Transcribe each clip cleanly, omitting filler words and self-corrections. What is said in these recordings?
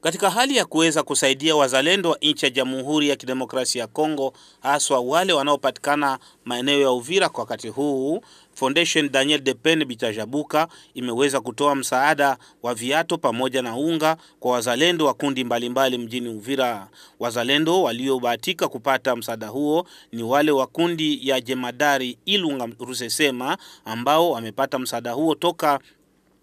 Katika hali ya kuweza kusaidia wazalendo wa nchi ya Jamhuri ya Kidemokrasia ya Kongo, haswa wale wanaopatikana maeneo ya Uvira kwa wakati huu, Foundation Daniel Depen Bitajabuka imeweza kutoa msaada wa viatu pamoja na unga kwa wazalendo wa kundi mbalimbali mjini Uvira. Wazalendo waliobahatika kupata msaada huo ni wale wa kundi ya Jemadari Ilunga Rusesema ambao wamepata msaada huo toka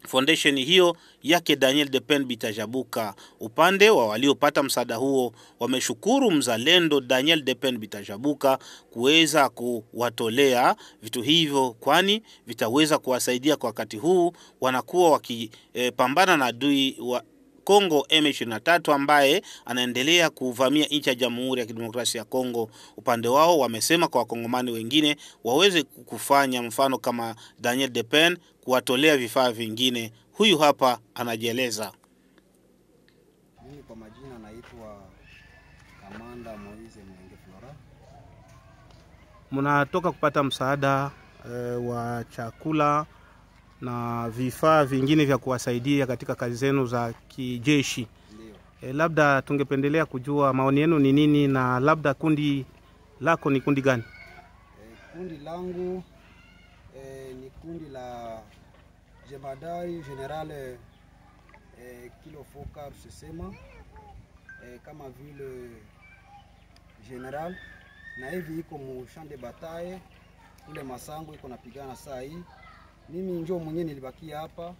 foundation hiyo yake Daniel Depen Bitajabuka. Upande wa waliopata msaada huo wameshukuru mzalendo Daniel Depen Bitajabuka kuweza kuwatolea vitu hivyo, kwani vitaweza kuwasaidia kwa wakati huu wanakuwa wakipambana na adui wa Kongo M23 ambaye anaendelea kuvamia nchi ya Jamhuri ya Kidemokrasia ya Kongo. Upande wao wamesema kwa wakongomani wengine waweze kufanya mfano kama Daniel Depen, kuwatolea vifaa vingine. Huyu hapa anajieleza. Mimi kwa majina naitwa Kamanda Moize Mwenge Flora. Mnatoka kupata msaada wa chakula na vifaa vingine vya kuwasaidia katika kazi zenu za kijeshi. Labda tungependelea kujua maoni yenu ni nini, na labda kundi lako ni kundi gani? Kundi langu ni kundi la Jemadari General Kilofoka Rusesema, kama vile general, na hivi iko mu champ de bataille kule Masango, iko napigana saa hii. Mimi njoo mwenyewe nilibakia hapa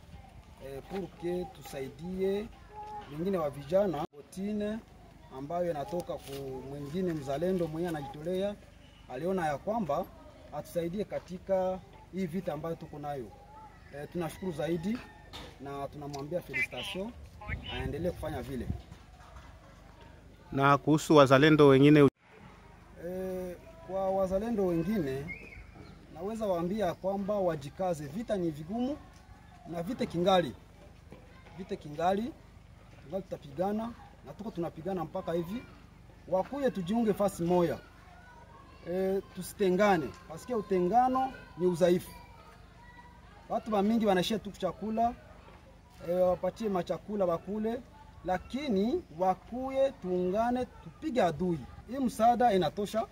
pour tusaidie wengine wa vijana botine ambayo inatoka kwa mwingine mzalendo mwenyewe anajitolea, aliona ya kwamba atusaidie katika hii vita ambayo tuko nayo. Tunashukuru zaidi na tunamwambia felicitation, aendelee kufanya vile. Na kuhusu wazalendo wengine, kwa wazalendo wengine naweza waambia kwamba wajikaze, vita ni vigumu na vita kingali tutapigana na tuko tunapigana mpaka hivi. Wakuye tujiunge fasi moja, tusitengane, pasikia utengano ni udhaifu. Watu wa mingi wanashia tu chakula, wapatie machakula bakule, lakini wakuye tuungane tupige adui. Hii msaada inatosha,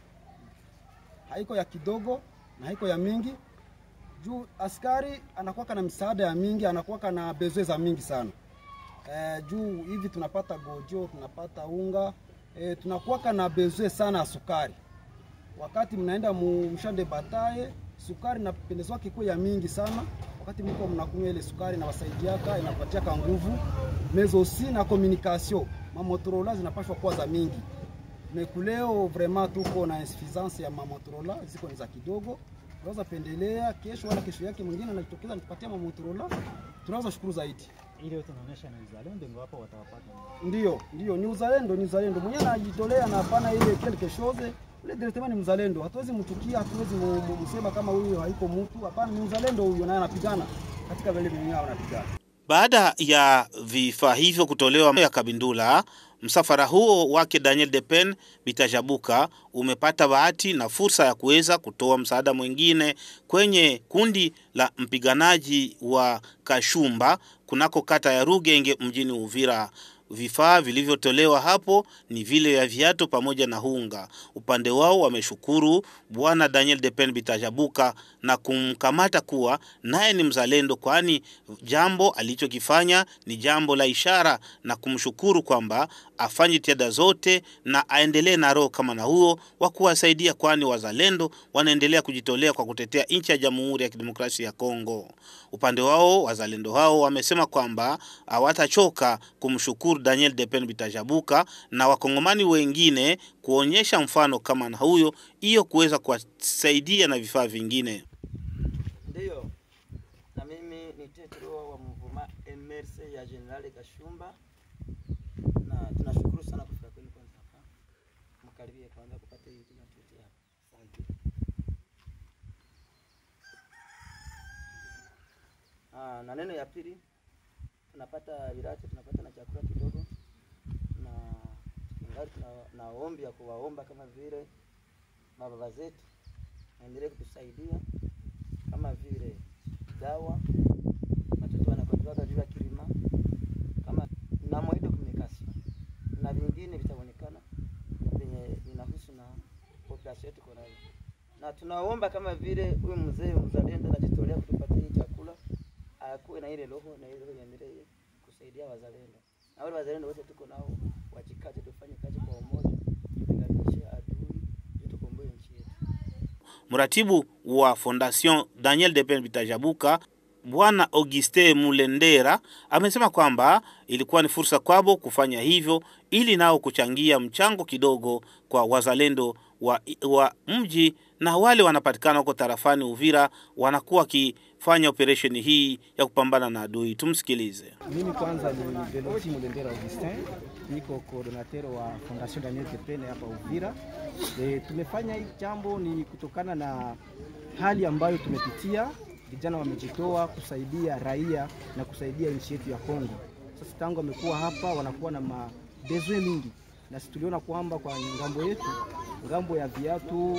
haiko ya kidogo na haiko ya mingi. Juu askari anakuwa na msaada ya mingi, anakuwa na besoin za mingi sana. Juu hivi tunapata gojo, tunapata unga, tunakuwa na besoin sana ya sukari. Wakati mnaenda mshande bataye, sukari inapendezwa kiko ya mingi sana. Wakati mko mnakunywa ile sukari na wasaidiaka, inapatia nguvu. Mezosi na communication, Motorola zinapaswa kuwa za mingi. Mekuleo vraiment tuko na insuffisance ya Motorola, ziko ni za kidogo. Tunaweza pendelea kesho wala kesho yake mwingine anajitokeza nipatia Motorola, tunaweza shukuru zaidi. Ile tunaonesha ni uzalendo, ndio hapo watawapata. Ndio ni uzalendo, mwenyewe anajitolea na hapana ile quelque chose. Ule directement ni mzalendo, hatuwezi mchukia, hatuwezi msema kama huyu haiko mtu. Hapana, ni mzalendo huyo, naye anapigana katika vile mwenyewe anapigana. Baada ya vifaa hivyo kutolewa ya Kabindula, msafara huo wake Daniel Depen Bitajabuka umepata bahati na fursa ya kuweza kutoa msaada mwingine kwenye kundi la mpiganaji wa Kashumba kunako kata ya Rugenge mjini Uvira. Vifaa vilivyotolewa hapo ni vile ya viatu pamoja na hunga. Upande wao wameshukuru Bwana Daniel Depen Bitajabuka na kumkamata kuwa naye ni mzalendo, kwani jambo alichokifanya ni jambo la ishara, na kumshukuru kwamba afanye jitihada zote na aendelee na roho kama na huo wa kuwasaidia, kwani wazalendo wanaendelea kujitolea kwa kutetea nchi ya Jamhuri ya Kidemokrasia ya Kongo. Upande wao wazalendo hao wamesema kwamba hawatachoka kumshukuru Daniel Depen Bitajabuka na wakongomani wengine kuonyesha mfano kama na huyo, hiyo kuweza kuwasaidia na vifaa vingine. Ndio. Na mimi ni tetro wa mvuma MRC ya General Kashumba. Na tunashukuru sana kufika kwenu kwanza hapa. Mkaribie kwanza kupata hii tunatutia. Asante. Na neno ya pili, tunapata virati, tunapata na chakula kidogo, na ingali na ombi ya kuwaomba kama vile mababa zetu waendelee kutusaidia kama vile dawa, watoto wanagonjwa bila kilima, kama na moyo communication. vingine vitaonekana venye vinahusu na population yetu kwa nayo. Na tunaomba kama vile huyu mzee mzalendo anajitolea kutupatia hii chakula, akuwe na ile roho na ile roho iendelee kusaidia wazalendo. Na wale wazalendo wote tuko nao wajikaze, tufanye kazi kwa umoja, tupiganishe adui, tukomboe nchi yetu. Mratibu wa Fondation Daniel Depene Bitajabuka, Bwana Auguste Mulendera, amesema kwamba ilikuwa ni fursa kwao kufanya hivyo ili nao kuchangia mchango kidogo kwa wazalendo wa mji na wale wanapatikana huko tarafani Uvira wanakuwa kifanya operation hii ya kupambana na adui. Tumsikilize. Mimi kwanza ni Deloti Mulendera Augustin, niko coordinateur wa Fondation Daniel Depene hapa Uvira. Tumefanya hii jambo ni kutokana na hali ambayo tumepitia. Vijana wamejitoa kusaidia raia na kusaidia nchi yetu ya Kongo. Sasa tangu wamekuwa hapa wanakuwa na mabezoe mingi, na sisi tuliona kwamba kwa ngambo yetu, ngambo ya viatu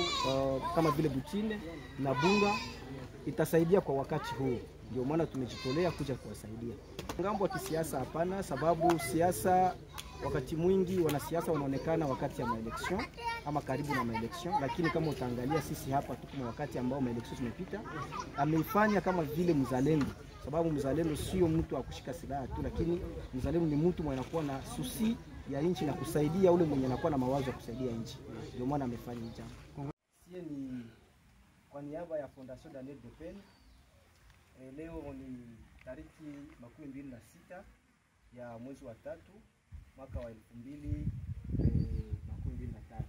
kama vile butine na bunga itasaidia kwa wakati huu. Ndio maana tumejitolea kuja kuwasaidia. Ngambo ya kisiasa hapana, sababu siasa wakati mwingi wanasiasa wanaonekana wakati ya maelection ama karibu na maelection, lakini kama utaangalia sisi hapa tuko wakati ambao maelection zimepita. Ameifanya kama vile mzalendo, sababu mzalendo sio mtu wa kushika silaha tu, lakini mzalendo ni mtu mwenye anakuwa na susi ya nchi na kusaidia ule mwenye anakuwa na mawazo ya kusaidia nchi. Ndio maana amefanya hii jambo. Sie ni kwa niaba ya Fondation Daniel Depene. Leo ni tariki 26 ya mwezi wa 3 mwaka wa 2025.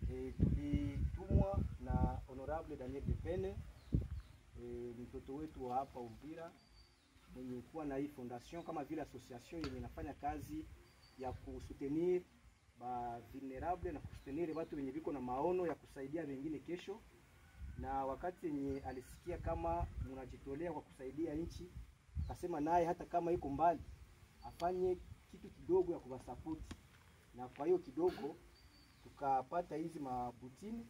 Tulitumwa na Honorable Daniel Depene, mtoto wetu wa hapa Uvira, mwenye kuwa na hii fondation kama vile association yenye inafanya kazi ya kusoutenir ba vulnerable na kusoutenir watu wenye biko na maono ya kusaidia wengine kesho. Na wakati yenye alisikia kama mnajitolea kwa kusaidia nchi, akasema naye hata kama iko mbali afanye kitu kidogo ya kuwasupport. Na kwa hiyo kidogo tukapata hizi mabutini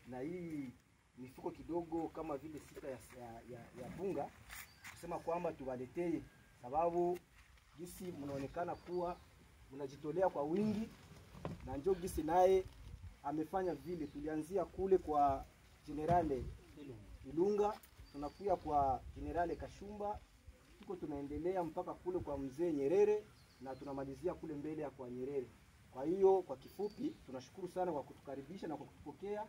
na hii mifuko kidogo kama vile 6 ya bunga, kusema kwamba tuwaletee, sababu gisi mnaonekana kuwa mnajitolea kwa wingi, na njoo gisi naye amefanya vile. Tulianzia kule kwa Generale Ilunga, tunakuja kwa Generale Kashumba, tuko tunaendelea mpaka kule kwa mzee Nyerere, na tunamalizia kule mbele ya kwa Nyerere. Kwa hiyo kwa kifupi tunashukuru sana kwa kutukaribisha na kwa kutupokea,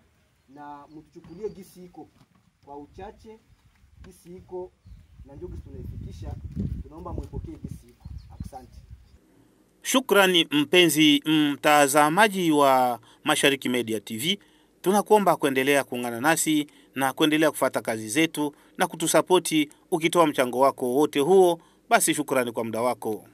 na mtuchukulie gisi iko kwa uchache, gisi iko na ndio gisi tunaifikisha, tunaomba muipokee gisi iko. Asante. Shukrani mpenzi mtazamaji wa Mashariki Media TV. Tunakuomba kuendelea kuungana nasi na kuendelea kufuata kazi zetu na kutusapoti ukitoa mchango wako wote huo. Basi shukrani kwa muda wako.